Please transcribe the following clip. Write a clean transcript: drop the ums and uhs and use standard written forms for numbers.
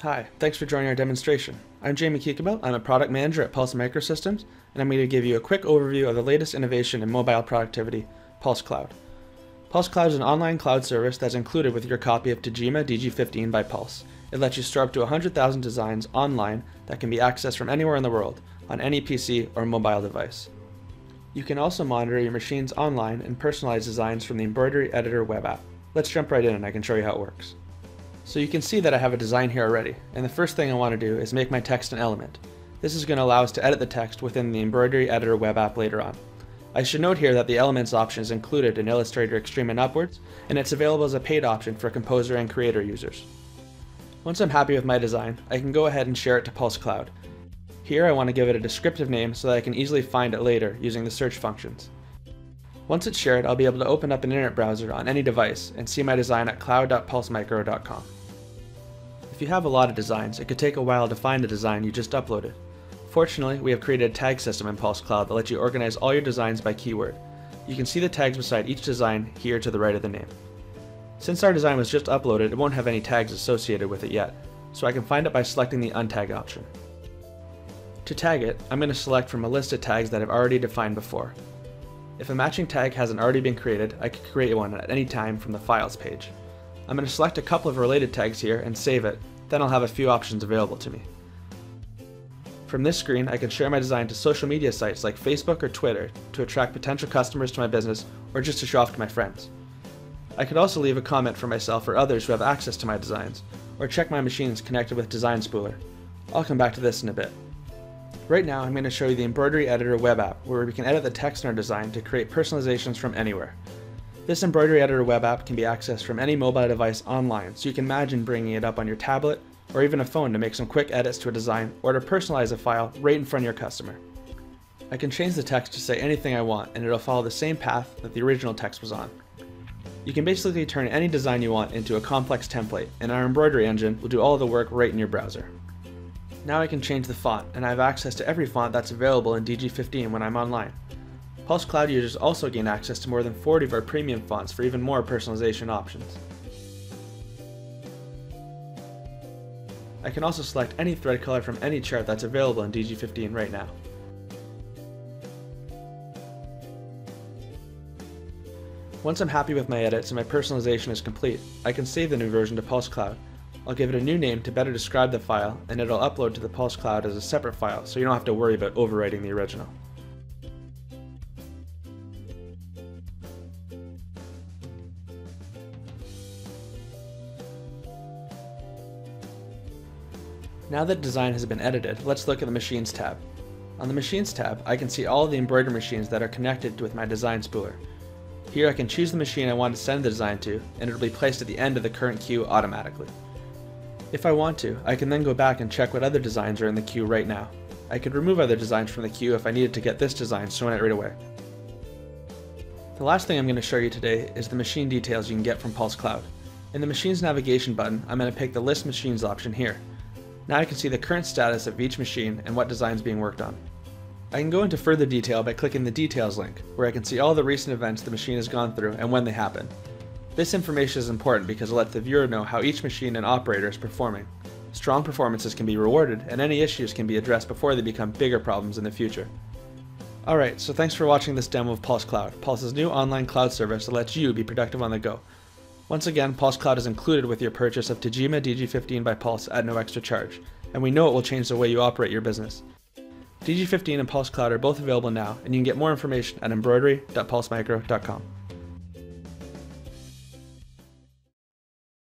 Hi, thanks for joining our demonstration. I'm Jamie Kikabel, I'm a product manager at Pulse Microsystems, and I'm going to give you a quick overview of the latest innovation in mobile productivity, PulseCloud. PulseCloud is an online cloud service that's included with your copy of Tajima DG15 by Pulse. It lets you store up to 100,000 designs online that can be accessed from anywhere in the world, on any PC or mobile device. You can also monitor your machines online and personalize designs from the Embroidery Editor web app. Let's jump right in and I can show you how it works. So you can see that I have a design here already, and the first thing I want to do is make my text an element. This is going to allow us to edit the text within the Embroidery Editor web app later on. I should note here that the Elements option is included in Illustrator Extreme and Upwards, and it's available as a paid option for Composer and Creator users. Once I'm happy with my design, I can go ahead and share it to PulseCloud. Here I want to give it a descriptive name so that I can easily find it later using the search functions. Once it's shared, I'll be able to open up an internet browser on any device and see my design at cloud.pulsemicro.com. If you have a lot of designs, it could take a while to find the design you just uploaded. Fortunately, we have created a tag system in PulseCloud that lets you organize all your designs by keyword. You can see the tags beside each design here to the right of the name. Since our design was just uploaded, it won't have any tags associated with it yet, so I can find it by selecting the untag option. To tag it, I'm going to select from a list of tags that I've already defined before. If a matching tag hasn't already been created, I can create one at any time from the Files page. I'm going to select a couple of related tags here and save it, then I'll have a few options available to me. From this screen, I can share my design to social media sites like Facebook or Twitter to attract potential customers to my business or just to show off to my friends. I could also leave a comment for myself or others who have access to my designs, or check my machines connected with Design Spooler. I'll come back to this in a bit. Right now, I'm going to show you the Embroidery Editor web app, where we can edit the text in our design to create personalizations from anywhere. This Embroidery Editor web app can be accessed from any mobile device online, so you can imagine bringing it up on your tablet or even a phone to make some quick edits to a design or to personalize a file right in front of your customer. I can change the text to say anything I want, and it'll follow the same path that the original text was on. You can basically turn any design you want into a complex template, and our embroidery engine will do all of the work right in your browser. Now I can change the font, and I have access to every font that's available in DG15 when I'm online. PulseCloud users also gain access to more than 40 of our premium fonts for even more personalization options. I can also select any thread color from any chart that's available in DG15 right now. Once I'm happy with my edits and my personalization is complete, I can save the new version to PulseCloud. I'll give it a new name to better describe the file, and it'll upload to the PulseCloud as a separate file, so you don't have to worry about overwriting the original. Now that design has been edited, let's look at the Machines tab. On the Machines tab, I can see all of the embroidery machines that are connected with my design spooler. Here I can choose the machine I want to send the design to, and it'll be placed at the end of the current queue automatically. If I want to, I can then go back and check what other designs are in the queue right now. I could remove other designs from the queue if I needed to get this design shown it right away. The last thing I'm going to show you today is the machine details you can get from PulseCloud. In the Machines navigation button, I'm going to pick the List Machines option here. Now I can see the current status of each machine and what design is being worked on. I can go into further detail by clicking the Details link, where I can see all the recent events the machine has gone through and when they happen. This information is important because it lets the viewer know how each machine and operator is performing. Strong performances can be rewarded, and any issues can be addressed before they become bigger problems in the future. Alright, so thanks for watching this demo of PulseCloud, Pulse's new online cloud service that lets you be productive on the go. Once again, PulseCloud is included with your purchase of Tajima DG15 by Pulse at no extra charge, and we know it will change the way you operate your business. DG15 and PulseCloud are both available now, and you can get more information at embroidery.pulsemicro.com.